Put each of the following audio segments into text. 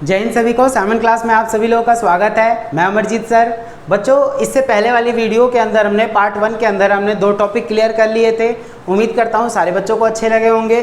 जय हिंद सभी को। 7 क्लास में आप सभी लोगों का स्वागत है। मैं अमरजीत सर। बच्चों, इससे पहले वाली वीडियो के अंदर हमने पार्ट 1 के अंदर हमने 2 टॉपिक क्लियर कर लिए थे। उम्मीद करता हूँ सारे बच्चों को अच्छे लगे होंगे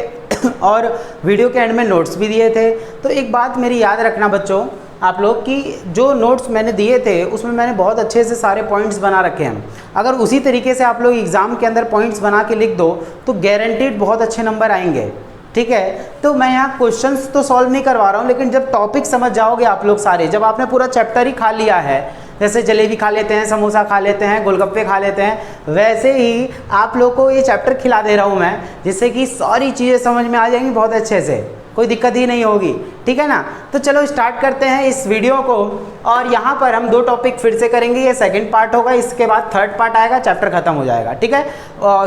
और वीडियो के एंड में नोट्स भी दिए थे। तो एक बात मेरी याद रखना बच्चों, आप लोग कि जो नोट्स मैंने दिए थे उसमें मैंने बहुत अच्छे से सारे पॉइंट्स बना रखे हैं। अगर उसी तरीके से आप लोग एग्ज़ाम के अंदर पॉइंट्स बना के लिख दो तो गारंटीड बहुत अच्छे नंबर आएंगे। ठीक है, तो मैं यहाँ क्वेश्चंस तो सॉल्व नहीं करवा रहा हूँ, लेकिन जब टॉपिक समझ जाओगे आप लोग सारे, जब आपने पूरा चैप्टर ही खा लिया है, जैसे जलेबी खा लेते हैं, समोसा खा लेते हैं, गोलगप्पे खा लेते हैं, वैसे ही आप लोग को ये चैप्टर खिला दे रहा हूँ मैं, जिससे कि सारी चीज़ें समझ में आ जाएंगी बहुत अच्छे से, कोई दिक्कत ही नहीं होगी। ठीक है ना। तो चलो स्टार्ट करते हैं इस वीडियो को। और यहाँ पर हम 2 टॉपिक फिर से करेंगे। ये सेकंड पार्ट होगा, इसके बाद थर्ड पार्ट आएगा, चैप्टर खत्म हो जाएगा। ठीक है।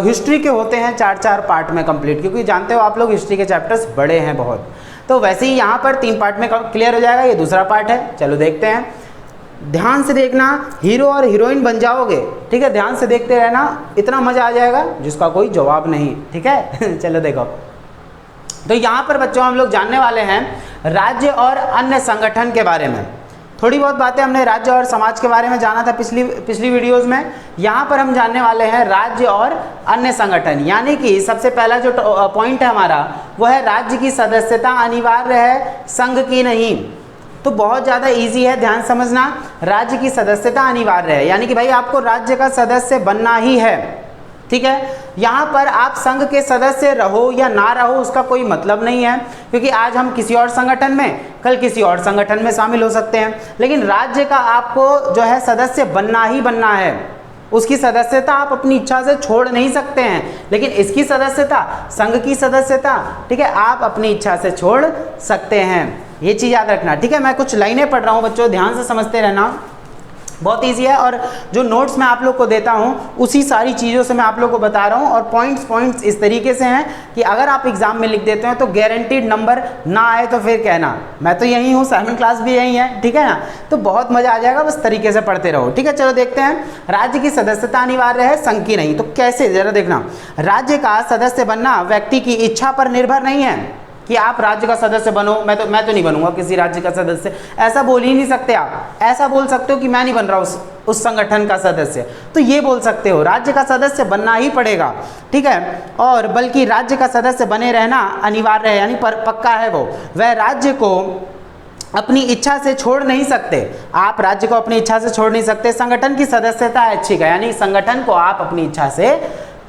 हिस्ट्री के होते हैं 4-4 पार्ट में कंप्लीट, क्योंकि जानते हो आप लोग हिस्ट्री के चैप्टर्स बड़े हैं बहुत। तो वैसे ही यहाँ पर 3 पार्ट में क्लियर हो जाएगा। ये दूसरा पार्ट है, चलो देखते हैं। ध्यान से देखना, हीरो और हीरोइन बन जाओगे। ठीक है, ध्यान से देखते रहना, इतना मज़ा आ जाएगा जिसका कोई जवाब नहीं। ठीक है चलो देखो। तो यहाँ पर बच्चों हम लोग जानने वाले हैं राज्य और अन्य संगठन के बारे में। थोड़ी बहुत बातें हमने राज्य और समाज के बारे में जाना था पिछली वीडियोस में। यहाँ पर हम जानने वाले हैं राज्य और अन्य संगठन, यानी कि सबसे पहला जो पॉइंट है हमारा वो है राज्य की सदस्यता अनिवार्य है, संघ की नहीं। तो बहुत ज़्यादा इजी है, ध्यान समझना। राज्य की सदस्यता अनिवार्य है, यानी कि भाई आपको राज्य का सदस्य बनना ही है। ठीक है, यहाँ पर आप संघ के सदस्य रहो या ना रहो उसका कोई मतलब नहीं है, क्योंकि आज हम किसी और संगठन में, कल किसी और संगठन में शामिल हो सकते हैं, लेकिन राज्य का आपको जो है सदस्य बनना ही बनना है। उसकी सदस्यता आप अपनी इच्छा से छोड़ नहीं सकते हैं, लेकिन इसकी सदस्यता, संघ की सदस्यता, ठीक है, आप अपनी इच्छा से छोड़ सकते हैं। ये चीज़ याद रखना। ठीक है, मैं कुछ लाइनें पढ़ रहा हूँ बच्चों, ध्यान से समझते रहना, बहुत इजी है। और जो नोट्स मैं आप लोग को देता हूँ उसी सारी चीज़ों से मैं आप लोग को बता रहा हूँ। और पॉइंट्स इस तरीके से हैं कि अगर आप एग्जाम में लिख देते हैं तो गारंटीड नंबर ना आए तो फिर कहना, मैं तो यही हूँ, 7 क्लास भी यही है। ठीक है ना। तो बहुत मज़ा आ जाएगा, बस तरीके से पढ़ते रहो। ठीक है, चलो देखते हैं। राज्य की सदस्यता अनिवार्य है, संघ की नहीं। तो कैसे, जरा देखना। राज्य का सदस्य बनना व्यक्ति की इच्छा पर निर्भर नहीं है कि आप राज्य का सदस्य बनो। मैं तो नहीं बनूंगा किसी राज्य का सदस्य, ऐसा बोल ही नहीं सकते आप। ऐसा बोल सकते हो कि मैं नहीं बन रहा उस संगठन का सदस्य, तो ये बोल सकते हो। राज्य का सदस्य बनना ही पड़ेगा। ठीक है, और बल्कि राज्य का सदस्य बने रहना अनिवार्य है, यानी पक्का है वो। वह राज्य को अपनी इच्छा से छोड़ नहीं सकते। आप राज्य को अपनी इच्छा से छोड़ नहीं सकते। संगठन की सदस्यता ऐच्छिक है, यानी संगठन को आप अपनी इच्छा से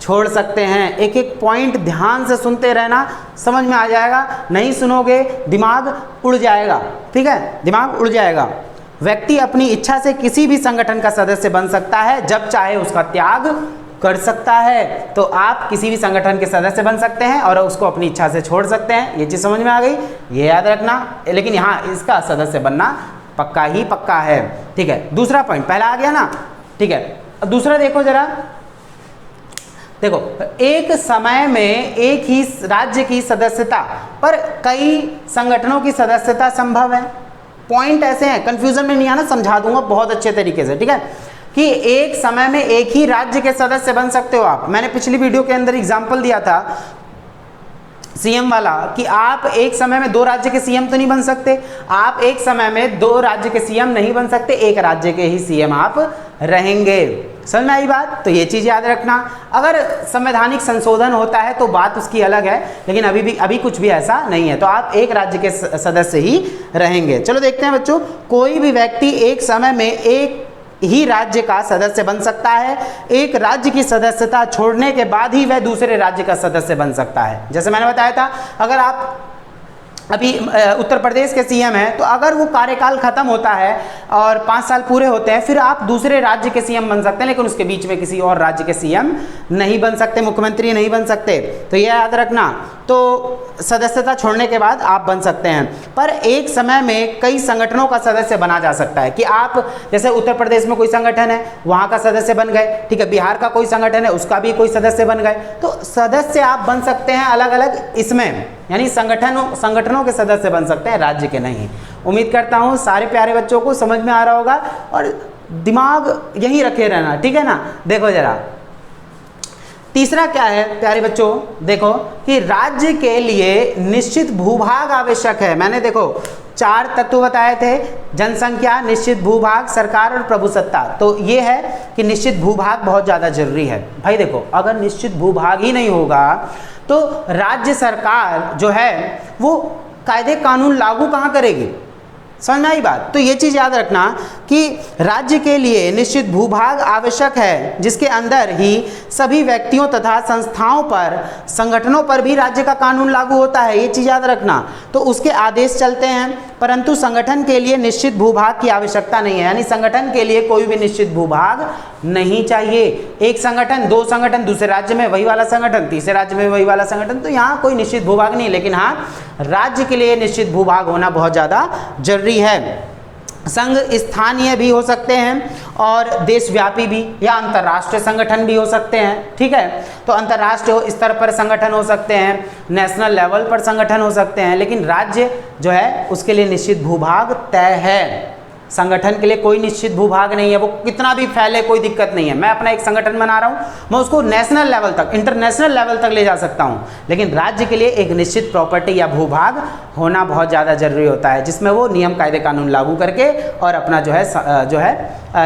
छोड़ सकते हैं। एक एक पॉइंट ध्यान से सुनते रहना, समझ में आ जाएगा। नहीं सुनोगे दिमाग उड़ जाएगा। ठीक है, दिमाग उड़ जाएगा। व्यक्ति अपनी इच्छा से किसी भी संगठन का सदस्य बन सकता है, जब चाहे उसका त्याग कर सकता है। तो आप किसी भी संगठन के सदस्य बन सकते हैं और उसको अपनी इच्छा से छोड़ सकते हैं। ये चीज़ समझ में आ गई, ये याद रखना। लेकिन यहाँ इसका सदस्य बनना पक्का ही पक्का है। ठीक है, दूसरा पॉइंट, पहला आ गया ना। ठीक है, दूसरा देखो जरा, देखो, एक समय में एक ही राज्य की सदस्यता पर कई संगठनों की सदस्यता संभव है। पॉइंट ऐसे हैं, कंफ्यूजन में नहीं आना, समझा दूंगा बहुत अच्छे तरीके से। ठीक है, कि एक समय में एक ही राज्य के सदस्य बन सकते हो आप। मैंने पिछली वीडियो के अंदर एग्जांपल दिया था सीएम वाला, कि आप एक समय में 2 राज्य के सीएम तो नहीं बन सकते। आप एक समय में 2 राज्य के सीएम नहीं बन सकते, एक राज्य के ही सीएम आप रहेंगे। समझ में आई बात। तो ये चीज़ याद रखना। अगर संवैधानिक संशोधन होता है तो बात उसकी अलग है, लेकिन अभी कुछ भी ऐसा नहीं है, तो आप एक राज्य के सदस्य ही रहेंगे। चलो देखते हैं बच्चों। कोई भी व्यक्ति एक समय में एक ही राज्य का सदस्य बन सकता है। एक राज्य की सदस्यता छोड़ने के बाद ही वह दूसरे राज्य का सदस्य बन सकता है। जैसे मैंने बताया था, अगर आप अभी उत्तर प्रदेश के सीएम हैं, तो अगर वो कार्यकाल खत्म होता है और 5 साल पूरे होते हैं, फिर आप दूसरे राज्य के सीएम बन सकते हैं, लेकिन उसके बीच में किसी और राज्य के सीएम नहीं बन सकते, मुख्यमंत्री नहीं बन सकते। तो ये याद रखना। तो सदस्यता छोड़ने के बाद आप बन सकते हैं, पर एक समय में कई संगठनों का सदस्य बना जा सकता है। कि आप जैसे उत्तर प्रदेश में कोई संगठन है, वहाँ का सदस्य बन गए। ठीक है, बिहार का कोई संगठन है, उसका भी कोई सदस्य बन गए। तो सदस्य आप बन सकते हैं अलग अलग इसमें, यानी संगठनों के सदस्य बन सकते हैं, राज्य के नहीं। उम्मीद करता हूँ सारे प्यारे बच्चों को समझ में आ रहा होगा, और दिमाग यहीं रखे रहना। ठीक है ना। देखो जरा, तीसरा क्या है प्यारे बच्चों, देखो कि राज्य के लिए निश्चित भूभाग आवश्यक है। मैंने देखो 4 तत्व बताए थे, जनसंख्या, निश्चित भूभाग, सरकार और प्रभुसत्ता। तो ये है कि निश्चित भूभाग बहुत ज़्यादा जरूरी है। भाई देखो, अगर निश्चित भूभाग ही नहीं होगा तो राज्य सरकार जो है वो कायदे कानून लागू कहाँ करेगी? समझ में आई बात? तो ये चीज़ याद रखना कि राज्य के लिए निश्चित भूभाग आवश्यक है, जिसके अंदर ही सभी व्यक्तियों तथा संस्थाओं पर, संगठनों पर भी राज्य का कानून लागू होता है। ये चीज़ याद रखना। तो उसके आदेश चलते हैं, परंतु संगठन के लिए निश्चित भूभाग की आवश्यकता नहीं है। यानी संगठन के लिए कोई भी निश्चित भूभाग नहीं चाहिए। एक संगठन, 2 संगठन, दूसरे राज्य में वही वाला संगठन, तीसरे राज्य में वही वाला संगठन, तो यहाँ कोई निश्चित भूभाग नहीं। लेकिन हाँ, राज्य के लिए निश्चित भूभाग होना बहुत ज़्यादा जरूरी है। संघ स्थानीय भी हो सकते हैं और देशव्यापी भी, या अंतर्राष्ट्रीय संगठन भी हो सकते हैं। ठीक है, तो अंतर्राष्ट्रीय स्तर पर संगठन हो सकते हैं, नेशनल लेवल पर संगठन हो सकते हैं, लेकिन राज्य जो है उसके लिए निश्चित भूभाग तय है। संगठन के लिए कोई निश्चित भूभाग नहीं है, वो कितना भी फैले कोई दिक्कत नहीं है। मैं अपना एक संगठन बना रहा हूँ, मैं उसको नेशनल लेवल तक, इंटरनेशनल लेवल तक ले जा सकता हूँ, लेकिन राज्य के लिए एक निश्चित प्रॉपर्टी या भूभाग होना बहुत ज़्यादा जरूरी होता है, जिसमें वो नियम कायदे कानून लागू करके और अपना जो है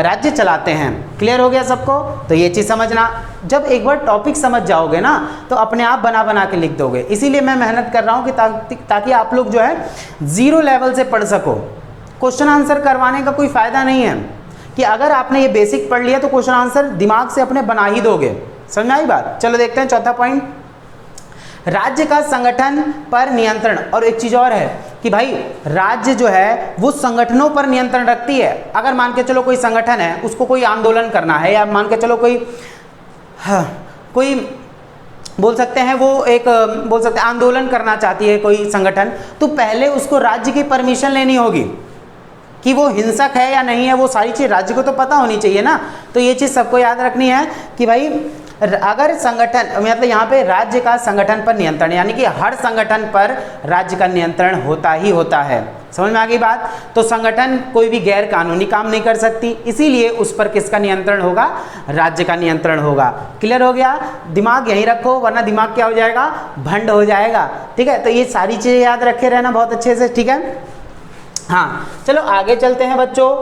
राज्य चलाते हैं। क्लियर हो गया सबको? तो ये चीज़ समझना। जब एक बार टॉपिक समझ जाओगे ना तो अपने आप बना बना के लिख दोगे। इसीलिए मैं मेहनत कर रहा हूँ कि ताकि आप लोग जो है 0 लेवल से पढ़ सको। क्वेश्चन आंसर करवाने का कोई फ़ायदा नहीं है कि अगर आपने ये बेसिक पढ़ लिया तो क्वेश्चन आंसर दिमाग से अपने बना ही दोगे। समझ में आई बात? चलो देखते हैं चौथा पॉइंट, राज्य का संगठन पर नियंत्रण। और एक चीज़ और है कि भाई राज्य जो है वो संगठनों पर नियंत्रण रखती है। अगर मान के चलो कोई संगठन है, उसको कोई आंदोलन करना है, या मान के चलो कोई बोल सकते हैं वो एक बोल सकते हैं आंदोलन करना चाहती है कोई संगठन, तो पहले उसको राज्य की परमिशन लेनी होगी कि वो हिंसक है या नहीं है। वो सारी चीज़ राज्य को तो पता होनी चाहिए ना। तो ये चीज़ सबको याद रखनी है कि भाई अगर संगठन, मतलब यहाँ पे राज्य का संगठन पर नियंत्रण, यानी कि हर संगठन पर राज्य का नियंत्रण होता ही होता है। समझ में आ गई बात? तो संगठन कोई भी गैर कानूनी काम नहीं कर सकती, इसीलिए उस पर किसका नियंत्रण होगा? राज्य का नियंत्रण होगा। क्लियर हो गया? दिमाग यहीं रखो, वरना दिमाग क्या हो जाएगा? भंड हो जाएगा। ठीक है, तो ये सारी चीज़ें याद रखे रहना बहुत अच्छे से। ठीक है, हाँ चलो आगे चलते हैं बच्चों।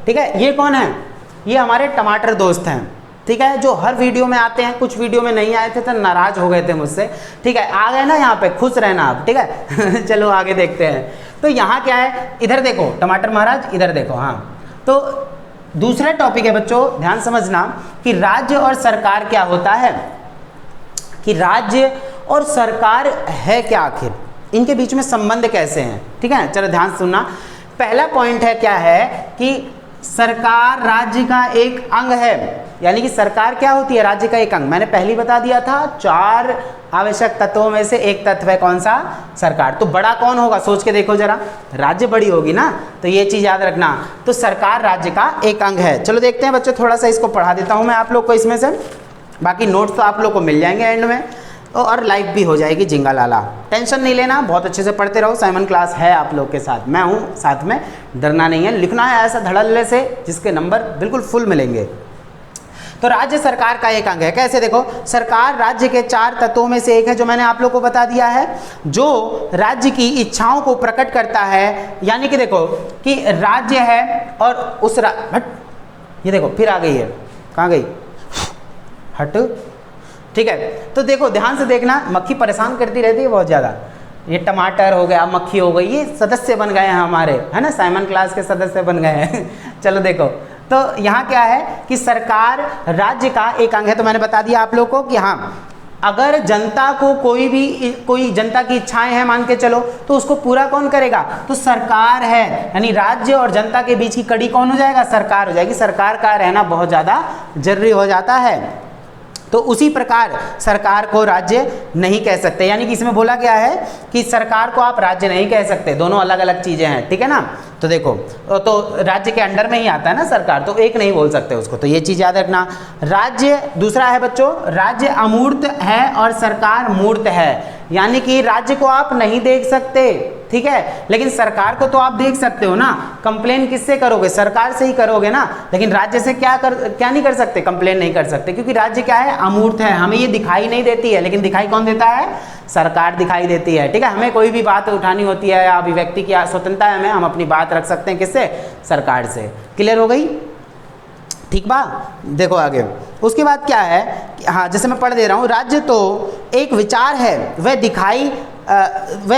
ठीक है, ये कौन है? ये हमारे टमाटर दोस्त हैं। ठीक है, जो हर वीडियो में आते हैं, कुछ वीडियो में नहीं आए थे तो नाराज हो गए थे मुझसे। ठीक है, आ गए ना यहाँ पे, खुश रहना आप। ठीक है चलो आगे देखते हैं। तो यहाँ क्या है, इधर देखो टमाटर महाराज, इधर देखो। हाँ, तो दूसरा टॉपिक है बच्चों, ध्यान समझना कि राज्य और सरकार क्या होता है, कि राज्य और सरकार है क्या, आखिर इनके बीच में संबंध कैसे हैं। ठीक है, चलो ध्यान से सुनना। पहला पॉइंट है क्या है कि सरकार राज्य का एक अंग है। यानी कि सरकार क्या होती है? राज्य का एक अंग। मैंने पहले बता दिया था 4 आवश्यक तत्वों में से एक तत्व है कौन सा? सरकार। तो बड़ा कौन होगा? सोच के देखो जरा, राज्य बड़ी होगी ना। तो ये चीज़ याद रखना। तो सरकार राज्य का एक अंग है। चलो देखते हैं बच्चों, थोड़ा सा इसको पढ़ा देता हूँ मैं आप लोग को इसमें से। बाकी नोट्स तो आप लोग को मिल जाएंगे एंड में, और लाइव भी हो जाएगी जिंगा लाला। टेंशन नहीं लेना, बहुत अच्छे से पढ़ते रहो। साइमन क्लास है आप लोग के साथ, मैं हूँ साथ में, डरना नहीं है। लिखना है ऐसा धड़ल्ले से जिसके नंबर बिल्कुल फुल मिलेंगे। तो राज्य सरकार का एक अंग है। कैसे? देखो, सरकार राज्य के 4 तत्वों में से एक है, जो मैंने आप लोग को बता दिया है, जो राज्य की इच्छाओं को प्रकट करता है। यानी कि देखो कि राज्य है और उस ये देखो फिर आ गई है, कहाँ गई? हट। ठीक है, तो देखो ध्यान से देखना, मक्खी परेशान करती रहती है बहुत ज़्यादा। ये टमाटर हो गया, मक्खी हो गई, ये सदस्य बन गए हैं हमारे, है ना, साइमन क्लास के सदस्य बन गए हैं चलो देखो, तो यहाँ क्या है कि सरकार राज्य का एक अंग है। तो मैंने बता दिया आप लोग को कि हाँ, अगर जनता को कोई जनता की इच्छाएं हैं मान के चलो, तो उसको पूरा कौन करेगा? तो सरकार है। यानी राज्य और जनता के बीच की कड़ी कौन हो जाएगा? सरकार हो जाएगी। सरकार का रहना बहुत ज़्यादा जरूरी हो जाता है। तो उसी प्रकार सरकार को राज्य नहीं कह सकते। यानी कि इसमें बोला गया है कि सरकार को आप राज्य नहीं कह सकते, दोनों अलग अलग चीज़ें हैं। ठीक है ना? तो देखो, तो राज्य के अंडर में ही आता है ना सरकार, तो एक नहीं बोल सकते उसको। तो ये चीज़ याद रखना। राज्य दूसरा है बच्चों, राज्य अमूर्त है और सरकार मूर्त है। यानी कि राज्य को आप नहीं देख सकते, ठीक है, लेकिन सरकार को तो आप देख सकते हो ना। कंप्लेन किससे करोगे? सरकार से ही करोगे ना। लेकिन राज्य से क्या नहीं कर सकते? कंप्लेन नहीं कर सकते, क्योंकि राज्य क्या है? अमूर्त है, हमें ये दिखाई नहीं देती है, लेकिन दिखाई कौन देता है? सरकार दिखाई देती है। ठीक है, हमें कोई भी बात उठानी होती है या अभिव्यक्ति की स्वतंत्रता है, हमें हम अपनी बात रख सकते हैं किससे, सरकार से। क्लियर हो गई, ठीक बा। देखो आगे उसके बाद क्या है, हाँ जैसे मैं पढ़ दे रहा हूँ, राज्य तो एक विचार है, वह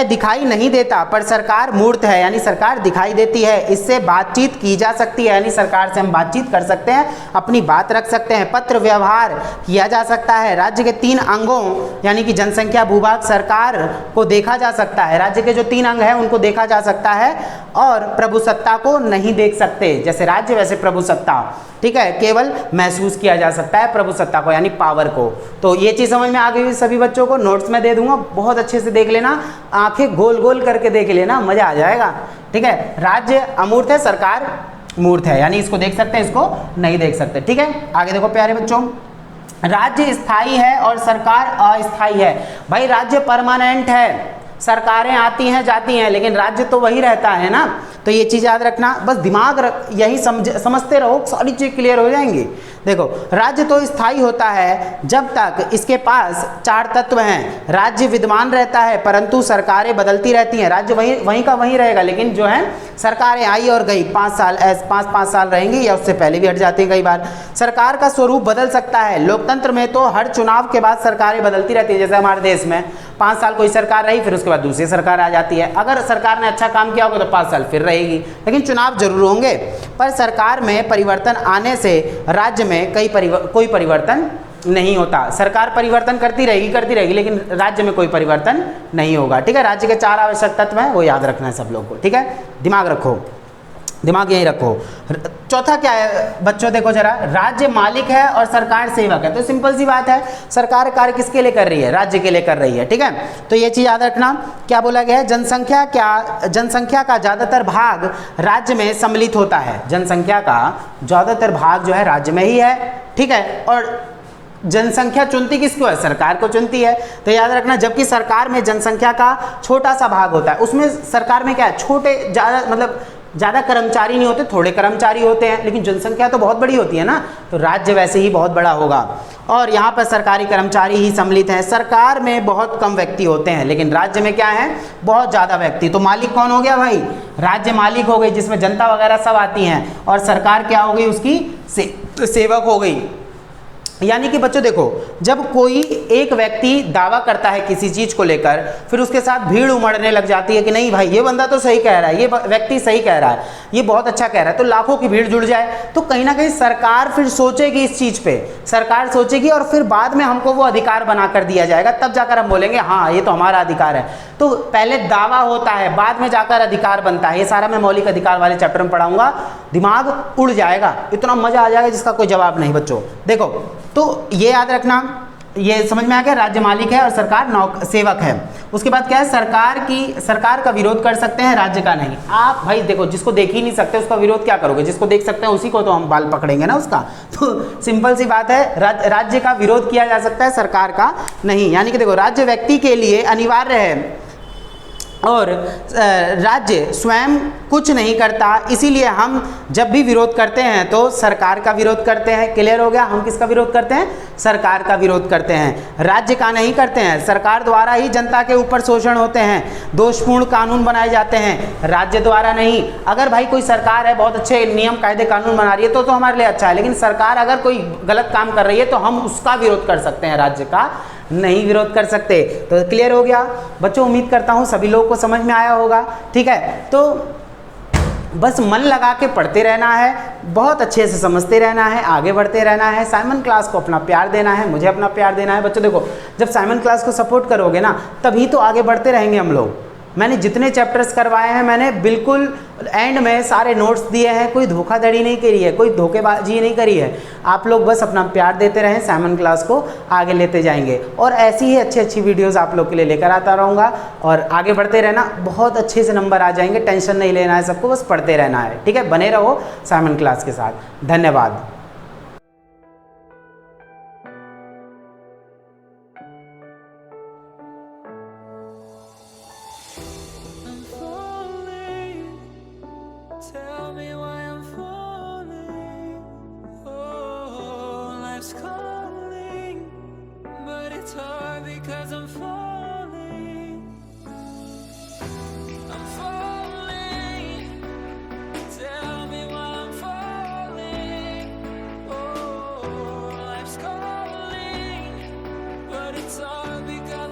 दिखाई नहीं देता, पर सरकार मूर्त है, यानी सरकार दिखाई देती है, इससे बातचीत की जा सकती है, यानी सरकार से हम बातचीत कर सकते हैं, अपनी बात रख सकते हैं, पत्र व्यवहार किया जा सकता है। राज्य के 3 अंगों यानी कि जनसंख्या, भूभाग, सरकार को देखा जा सकता है। राज्य के जो 3 अंग हैं उनको देखा जा सकता है, और प्रभुसत्ता को नहीं देख सकते, जैसे राज्य वैसे प्रभुसत्ता। ठीक है, केवल महसूस किया जा सकता है प्रभुसत्ता को, यानी पावर को। तो ये चीज़ समझ में आ गई सभी बच्चों को, नोट्स में दे दूंगा, बहुत अच्छे से देख लेना, आंखें गोल गोल करके देख लेना, मजा आ जाएगा। ठीक है, राज्य अमूर्त है, सरकार मूर्त है, यानी इसको देख सकते हैं, इसको नहीं देख सकते। ठीक है, आगे देखो प्यारे बच्चों, राज्य स्थायी है और सरकार अस्थायी है। भाई राज्य परमानेंट है, सरकारें आती हैं जाती हैं, लेकिन राज्य तो वही रहता है ना। तो ये चीज़ याद रखना, बस दिमाग यही समझते रहो, सारी चीज़ क्लियर हो जाएंगी। देखो, राज्य तो स्थायी होता है जब तक इसके पास 4 तत्व हैं। राज्य विद्यमान रहता है परंतु सरकारें बदलती रहती हैं। राज्य वहीं का वहीं रहेगा, लेकिन जो है सरकारें आई और गई, 5 साल रहेंगी या उससे पहले भी हट जाती हैं कई बार। सरकार का स्वरूप बदल सकता है। लोकतंत्र में तो हर चुनाव के बाद सरकारें बदलती रहती है, जैसे हमारे देश में 5 साल कोई सरकार रही, फिर उसके बाद दूसरी सरकार आ जाती है। अगर सरकार ने अच्छा काम किया होगा तो 5 साल फिर रहेगी, लेकिन चुनाव जरूर होंगे। पर सरकार में परिवर्तन आने से राज्य में कोई परिवर्तन नहीं होता। सरकार परिवर्तन करती रहेगी, लेकिन राज्य में कोई परिवर्तन नहीं होगा। ठीक है, राज्य के 4 आवश्यक तत्व हैं, वो याद रखना है सब लोग को। ठीक है, दिमाग रखो, दिमाग यही रखो। चौथा क्या है बच्चों, देखो जरा, राज्य मालिक है और सरकार सेवक है। तो सिंपल सी बात है, सरकार कार्य किसके लिए कर रही है, राज्य के लिए कर रही है। ठीक है, तो ये चीज याद रखना। क्या बोला गया है, जनसंख्या का ज्यादातर भाग राज्य में सम्मिलित होता है। जनसंख्या का ज्यादातर भाग जो है राज्य में ही है। ठीक है, और जनसंख्या चुनती किसको है, सरकार को चुनती है। तो याद रखना, जबकि सरकार में जनसंख्या का छोटा सा भाग होता है, उसमें सरकार में क्या है, ज़्यादा कर्मचारी नहीं होते, थोड़े कर्मचारी होते हैं, लेकिन जनसंख्या तो बहुत बड़ी होती है ना, तो राज्य वैसे ही बहुत बड़ा होगा। और यहाँ पर सरकारी कर्मचारी ही सम्मिलित हैं। सरकार में बहुत कम व्यक्ति होते हैं, लेकिन राज्य में क्या है, बहुत ज़्यादा व्यक्ति। तो मालिक कौन हो गया भाई, राज्य मालिक हो गई, जिसमें जनता वगैरह सब आती हैं, और सरकार क्या हो गई, उसकी सेवक हो गई। यानी कि बच्चों देखो, जब कोई एक व्यक्ति दावा करता है किसी चीज को लेकर, फिर उसके साथ भीड़ उमड़ने लग जाती है कि नहीं भाई ये बंदा तो सही कह रहा है, ये व्यक्ति सही कह रहा है, ये बहुत अच्छा कह रहा है, तो लाखों की भीड़ जुड़ जाए, तो कहीं ना कहीं सरकार फिर सोचेगी इस चीज पे, सरकार सोचेगी, और फिर बाद में हमको वो अधिकार बना कर दिया जाएगा, तब जाकर हम बोलेंगे हाँ ये तो हमारा अधिकार है। तो पहले दावा होता है, बाद में जाकर अधिकार बनता है। ये सारा मैं मौलिक अधिकार वाले चैप्टर में पढ़ाऊंगा, दिमाग उड़ जाएगा, इतना मजा आ जाएगा जिसका कोई जवाब नहीं बच्चों। देखो, तो ये याद रखना, ये समझ में आ गया, राज्य मालिक है और सरकार सेवक है। उसके बाद क्या है, सरकार का विरोध कर सकते हैं, राज्य का नहीं। आप भाई देखो, जिसको देख ही नहीं सकते उसका विरोध क्या करोगे, जिसको देख सकते हैं उसी को तो हम बाल पकड़ेंगे ना उसका। तो सिंपल सी बात है, राज्य का विरोध किया जा सकता है, सरकार का नहीं। यानी कि देखो, राज्य व्यक्ति के लिए अनिवार्य है और राज्य स्वयं कुछ नहीं करता, इसीलिए हम जब भी विरोध करते हैं तो सरकार का विरोध करते हैं। क्लियर हो गया, हम किसका विरोध करते हैं, सरकार का विरोध करते हैं, राज्य का नहीं करते हैं। सरकार द्वारा ही जनता के ऊपर शोषण होते हैं, दोषपूर्ण कानून बनाए जाते हैं, राज्य द्वारा नहीं। अगर भाई कोई सरकार है बहुत अच्छे नियम कायदे कानून बना रही है तो हमारे लिए अच्छा है, लेकिन सरकार अगर कोई गलत काम कर रही है तो हम उसका विरोध कर सकते हैं, राज्य का नहीं विरोध कर सकते। तो क्लियर हो गया बच्चों, उम्मीद करता हूँ सभी लोगों को समझ में आया होगा। ठीक है, तो बस मन लगा के पढ़ते रहना है, बहुत अच्छे से समझते रहना है, आगे बढ़ते रहना है। साइमन क्लास को अपना प्यार देना है, मुझे अपना प्यार देना है। बच्चों देखो, जब साइमन क्लास को सपोर्ट करोगे ना, तभी तो आगे बढ़ते रहेंगे हम लोग। मैंने जितने चैप्टर्स करवाए हैं, मैंने बिल्कुल एंड में सारे नोट्स दिए हैं, कोई धोखाधड़ी नहीं करी है, कोई धोखेबाजी नहीं करी है। आप लोग बस अपना प्यार देते रहें, साइमन क्लास को आगे लेते जाएंगे, और ऐसी ही अच्छी अच्छी वीडियोस आप लोग के लिए लेकर आता रहूँगा। और आगे बढ़ते रहना, बहुत अच्छे से नंबर आ जाएंगे, टेंशन नहीं लेना है सबको, बस पढ़ते रहना है। ठीक है, बने रहो साइमन क्लास के साथ। धन्यवाद। Tell me why I'm falling. Oh, life's calling, but it's hard because I'm falling. it's all because